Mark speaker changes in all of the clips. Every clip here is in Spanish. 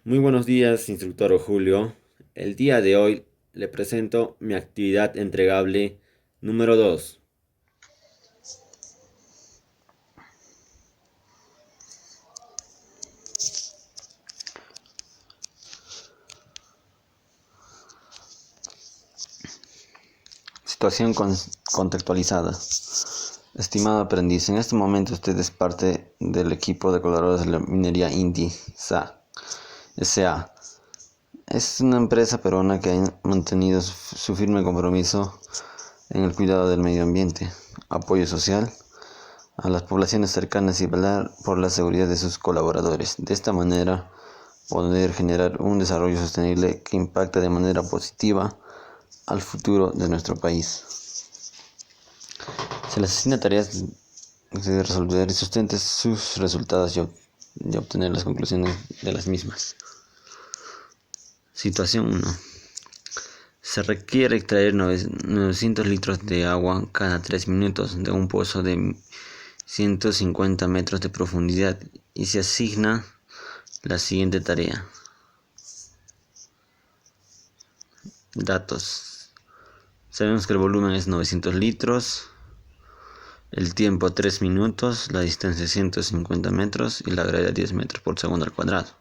Speaker 1: Muy buenos días, instructor Julio. El día de hoy le presento mi actividad entregable número 2. Situación contextualizada. Estimado aprendiz, en este momento usted es parte del equipo de colaboradores de la minería Inti S.A. Es una empresa peruana que ha mantenido su firme compromiso en el cuidado del medio ambiente, apoyo social a las poblaciones cercanas y velar por la seguridad de sus colaboradores. De esta manera, poder generar un desarrollo sostenible que impacta de manera positiva al futuro de nuestro país. Se les asigna tareas de resolver y sustente sus resultados y obtener las conclusiones de las mismas. Situación 1. Se requiere extraer 900 litros de agua cada 3 minutos de un pozo de 150 metros de profundidad y se asigna la siguiente tarea. Datos. Sabemos que el volumen es 900 litros, el tiempo 3 minutos, la distancia 150 metros y la gravedad 10 metros por segundo al cuadrado.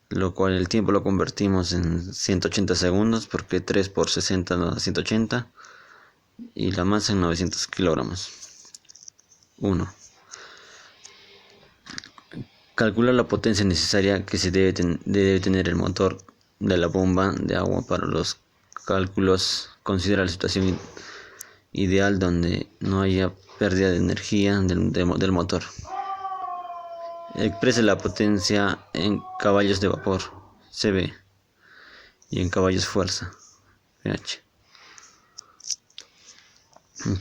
Speaker 1: Lo cual el tiempo lo convertimos en 180 segundos porque 3 por 60 nos da 180 y la masa en 900 kilogramos. 1. Calcular la potencia necesaria que se debe tener el motor de la bomba de agua para los cálculos. Considera la situación ideal donde no haya pérdida de energía del motor. Exprese la potencia en caballos de vapor, CB, y en caballos fuerza, PH.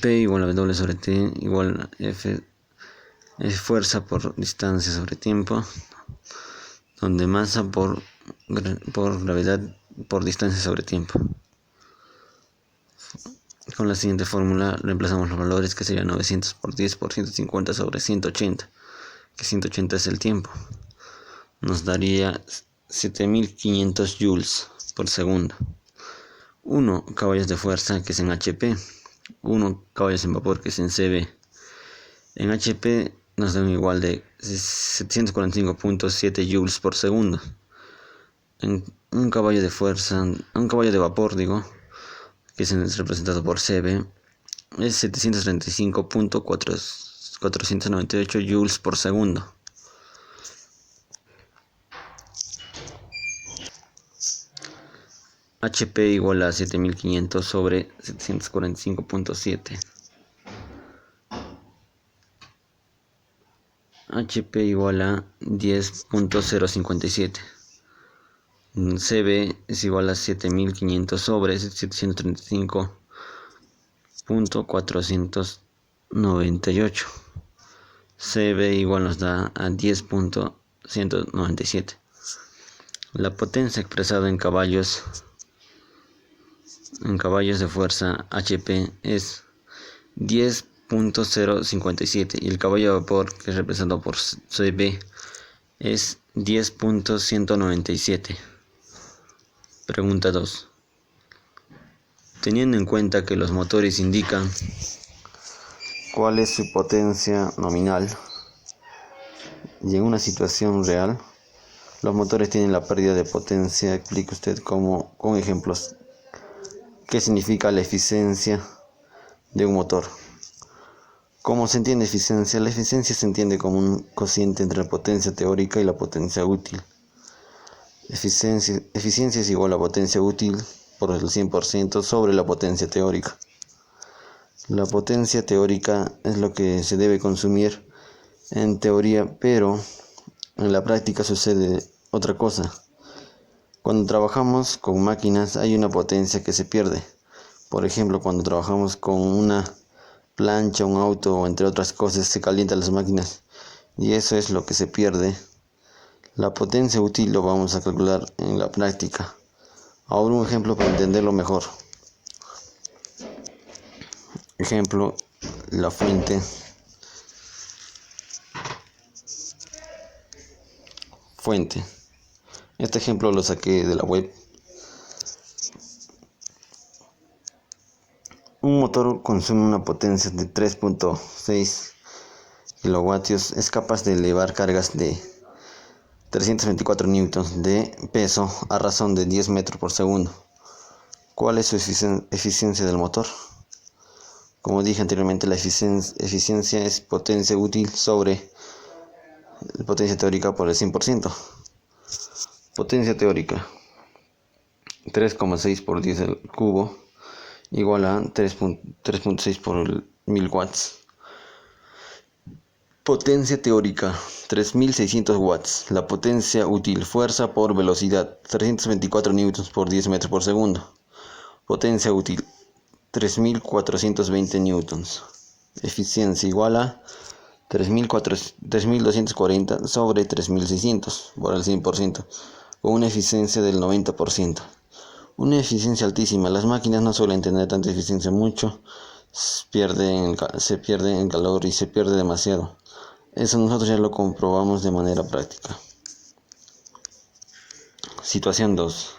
Speaker 1: P igual a W sobre T igual a F es fuerza por distancia sobre tiempo, donde masa por gravedad por distancia sobre tiempo. Con la siguiente fórmula reemplazamos los valores, que serían 900 por 10 por 150 sobre 180, que 180 es el tiempo. Nos daría 7500 joules por segundo. 1 caballos de fuerza, que es en HP. 1 caballos en vapor, que es en CB. En HP nos da un igual de 745.7 joules por segundo. En un caballo de fuerza, un caballo de vapor, que es representado por CB, es 735.498 joules por segundo. HP igual a 7500 sobre 745.7. HP igual a 10.057. CB es igual a 7500 sobre 735.498. CB igual nos da a 10.197. La potencia expresada en caballos de fuerza HP es 10.057 y el caballo de vapor, que es representado por CB, es 10.197. Pregunta 2. Teniendo en cuenta que los motores indican cuál es su potencia nominal y en una situación real los motores tienen la pérdida de potencia, explique usted con ejemplos qué significa la eficiencia de un motor. ¿Cómo se entiende eficiencia? La eficiencia se entiende como un cociente entre la potencia teórica y la potencia útil. Eficiencia es igual a potencia útil por el 100% sobre la potencia teórica. La potencia teórica es lo que se debe consumir en teoría, pero en la práctica sucede otra cosa. Cuando trabajamos con máquinas hay una potencia que se pierde. Por ejemplo, cuando trabajamos con una plancha, un auto o entre otras cosas, se calientan las máquinas y eso es lo que se pierde. La potencia útil lo vamos a calcular en la práctica. Ahora un ejemplo para entenderlo mejor. Ejemplo, la fuente. Este ejemplo lo saqué de la web. Un motor consume una potencia de 3.6 kilovatios. Es capaz de elevar cargas de 324 newtons de peso a razón de 10 metros por segundo. ¿Cuál es su eficiencia del motor? Como dije anteriormente, la eficiencia es potencia útil sobre potencia teórica por el 100%. Potencia teórica: 3,6 por 10 al cubo igual a 3.6 por 1000 watts. Potencia teórica: 3600 watts. La potencia útil: fuerza por velocidad: 324 newtons por 10 metros por segundo. Potencia útil: 3420 newtons. Eficiencia igual a 3240 sobre 3600 por el 100%, con una eficiencia del 90%. Una eficiencia altísima. Las máquinas no suelen tener tanta eficiencia, mucho se pierde en calor y se pierde demasiado. Eso nosotros ya lo comprobamos de manera práctica. Situación 2.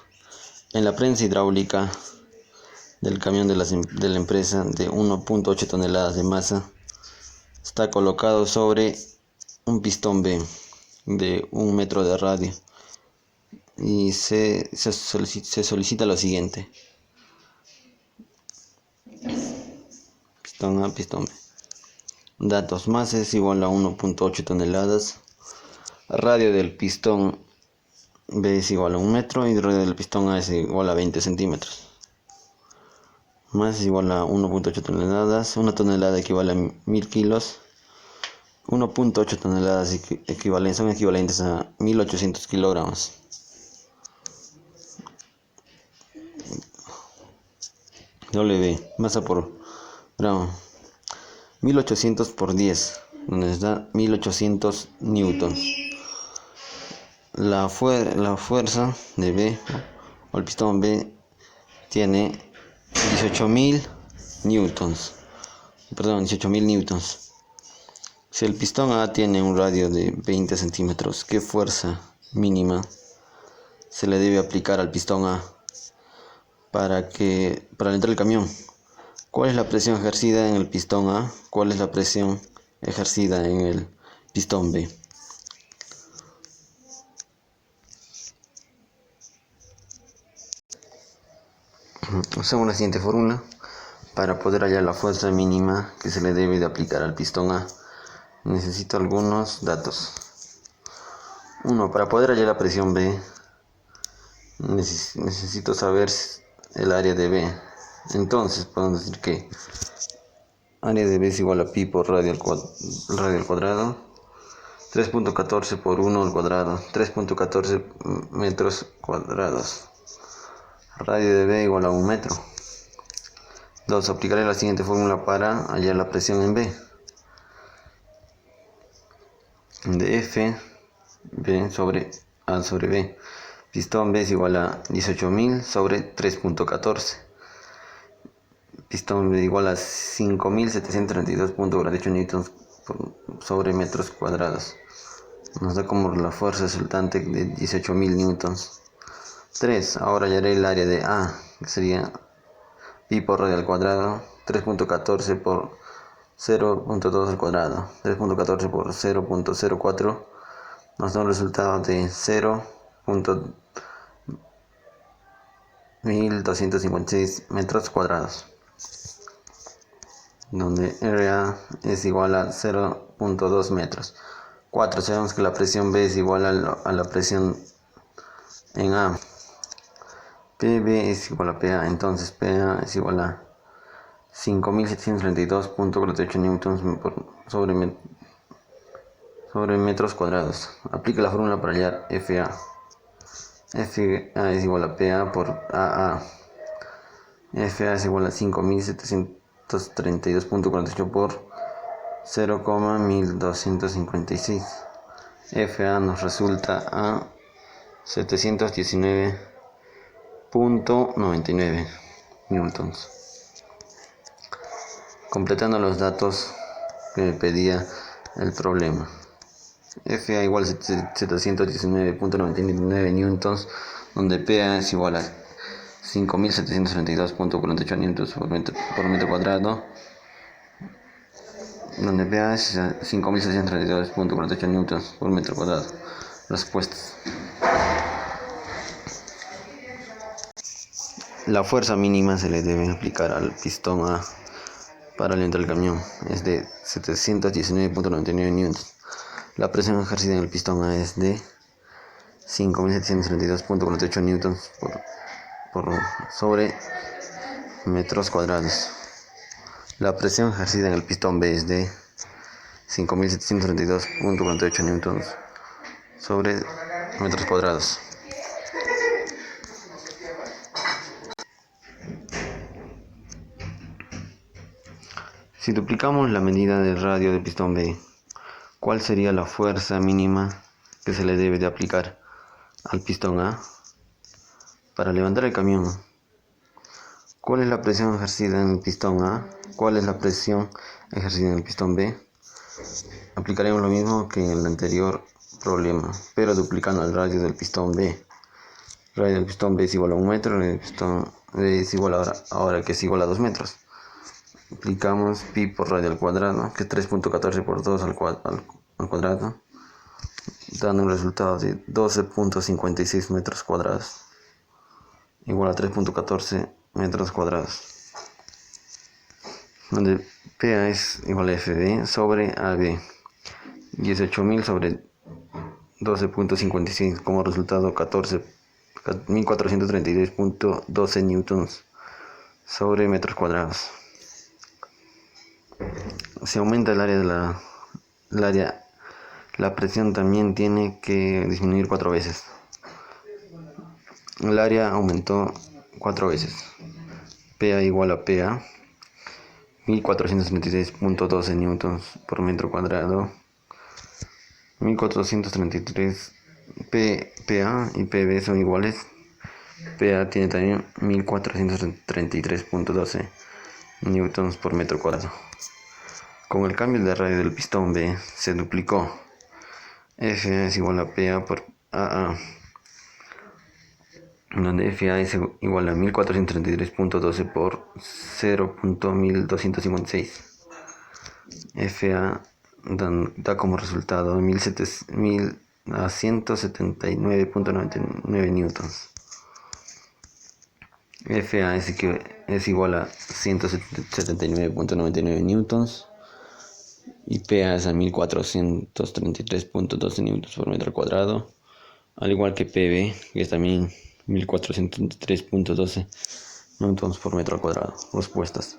Speaker 1: En la prensa hidráulica del camión de la empresa de 1.8 toneladas de masa está colocado sobre un pistón B de 1 metro de radio y se solicita lo siguiente: pistón A, pistón B. Datos: masa es igual a 1.8 toneladas, radio del pistón B es igual a 1 metro y radio del pistón A es igual a 20 centímetros. Masa es igual a 1.8 toneladas, 1 tonelada equivale a 1000 kilos, 1.8 toneladas son equivalentes a 1800 kilogramos. W, masa por gramo: 1800 por 10, donde nos da 1800 newtons. La fuerza de B, o el pistón B, tiene 18.000 newtons. 18.000 newtons. Si el pistón A tiene un radio de 20 centímetros, ¿qué fuerza mínima se le debe aplicar al pistón A para alentar el camión? ¿Cuál es la presión ejercida en el pistón A? ¿Cuál es la presión ejercida en el pistón B? Usamos la siguiente fórmula para poder hallar la fuerza mínima que se le debe de aplicar al pistón A. Necesito algunos datos. 1. Para poder hallar la presión B, necesito saber el área de B. Entonces podemos decir que área de B es igual a pi por radio al cuadrado, 3.14 por 1 al cuadrado, 3.14 metros cuadrados. Radio de B igual a 1 metro. 2. Aplicaré la siguiente fórmula para hallar la presión en B. De F B sobre A sobre B. Pistón B es igual a 18.000 sobre 3.14. Pistón B igual a 5.732.48 newtons sobre metros cuadrados. Nos da como la fuerza resultante de 18.000 newtons. 3. Ahora hallaré el área de A, que sería pi por radio al cuadrado, 3.14 por 0.2 al cuadrado, 3.14 por 0.04, nos da un resultado de 0.1256 metros cuadrados, donde RA es igual a 0.2 metros. 4. Sabemos que la presión B es igual a la presión en A. PB es igual a PA, entonces PA es igual a 5.732.48 newtons sobre metros cuadrados. Aplica la fórmula para hallar FA. FA es igual a PA por AA. FA es igual a 5.732.48 por 0,1256. FA nos resulta a 719.99 newtons. Completando los datos que me pedía el problema. FA igual a 719.99 newtons, donde PA es igual a 5.732.48 newtons por metro cuadrado, donde PA es 5.732.48 newtons por metro cuadrado. Respuestas. La fuerza mínima se le debe aplicar al pistón A para alentar el camión es de 719.99 newtons. La presión ejercida en el pistón A es de 5.732.48 newtons sobre metros cuadrados. La presión ejercida en el pistón B es de 5.732.48 newtons sobre metros cuadrados. Si duplicamos la medida del radio del pistón B, ¿cuál sería la fuerza mínima que se le debe de aplicar al pistón A para levantar el camión? ¿Cuál es la presión ejercida en el pistón A? ¿Cuál es la presión ejercida en el pistón B? Aplicaremos lo mismo que en el anterior problema, pero duplicando el radio del pistón B. El radio del pistón B es igual a 1 metro, el radio del pistón B es igual ahora que es igual a 2 metros. Aplicamos pi por radio al cuadrado, que es 3.14 por 2 al cuadrado, dando un resultado de 12.56 metros cuadrados, igual a 3.14 metros cuadrados, donde PA es igual a FB sobre AB, 18.000 sobre 12.56, como resultado 14.432.12 newtons sobre metros cuadrados. Si aumenta el área la presión también tiene que disminuir 4 veces. El área aumentó 4 veces. PA igual a PA, 1436.12 newtons por metro cuadrado. 1433 PA y PB son iguales. PA tiene también 1433.12 newtons por metro cuadrado. Con el cambio de radio del pistón B se duplicó. FA es igual a PA por AA, donde FA es igual a 1433.12 por 0.1256. FA da como resultado 179.99 newtons. FA es igual a 179.99 newtons y PA es a 1433.12 newtons por metro cuadrado, al igual que PB, que es también 1433.12 newtons por metro cuadrado. Respuestas.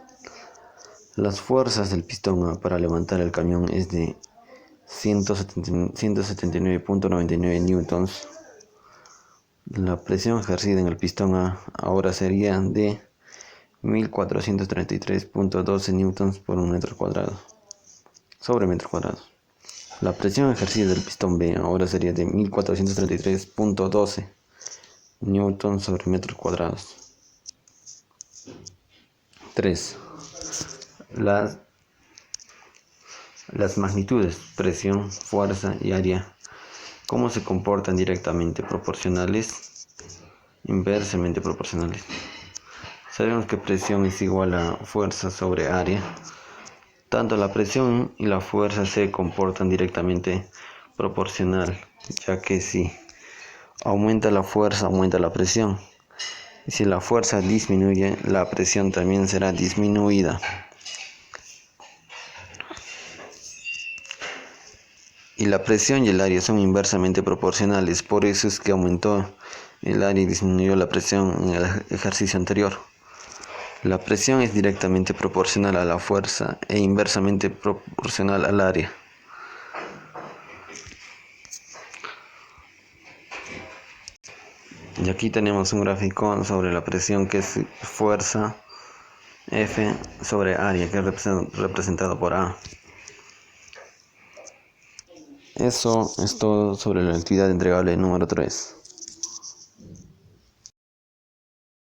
Speaker 1: Las fuerzas del pistón A para levantar el camión es de 179.99 newtons. La presión ejercida en el pistón A ahora sería de 1433.12 newtons por un metro cuadrado sobre metro cuadrado. La presión ejercida del pistón B ahora sería de 1433.12 newtons sobre metros cuadrados. 3. Las magnitudes, presión, fuerza y área, ¿cómo se comportan directamente proporcionales? Inversamente proporcionales. Sabemos que presión es igual a fuerza sobre área. Tanto la presión y la fuerza se comportan directamente proporcional, ya que si aumenta la fuerza, aumenta la presión. Y si la fuerza disminuye, la presión también será disminuida. Y la presión y el área son inversamente proporcionales, por eso es que aumentó el área y disminuyó la presión en el ejercicio anterior. La presión es directamente proporcional a la fuerza e inversamente proporcional al área. Y aquí tenemos un gráfico sobre la presión, que es fuerza F sobre área, que es representado por A. Eso es todo sobre la actividad entregable número 3.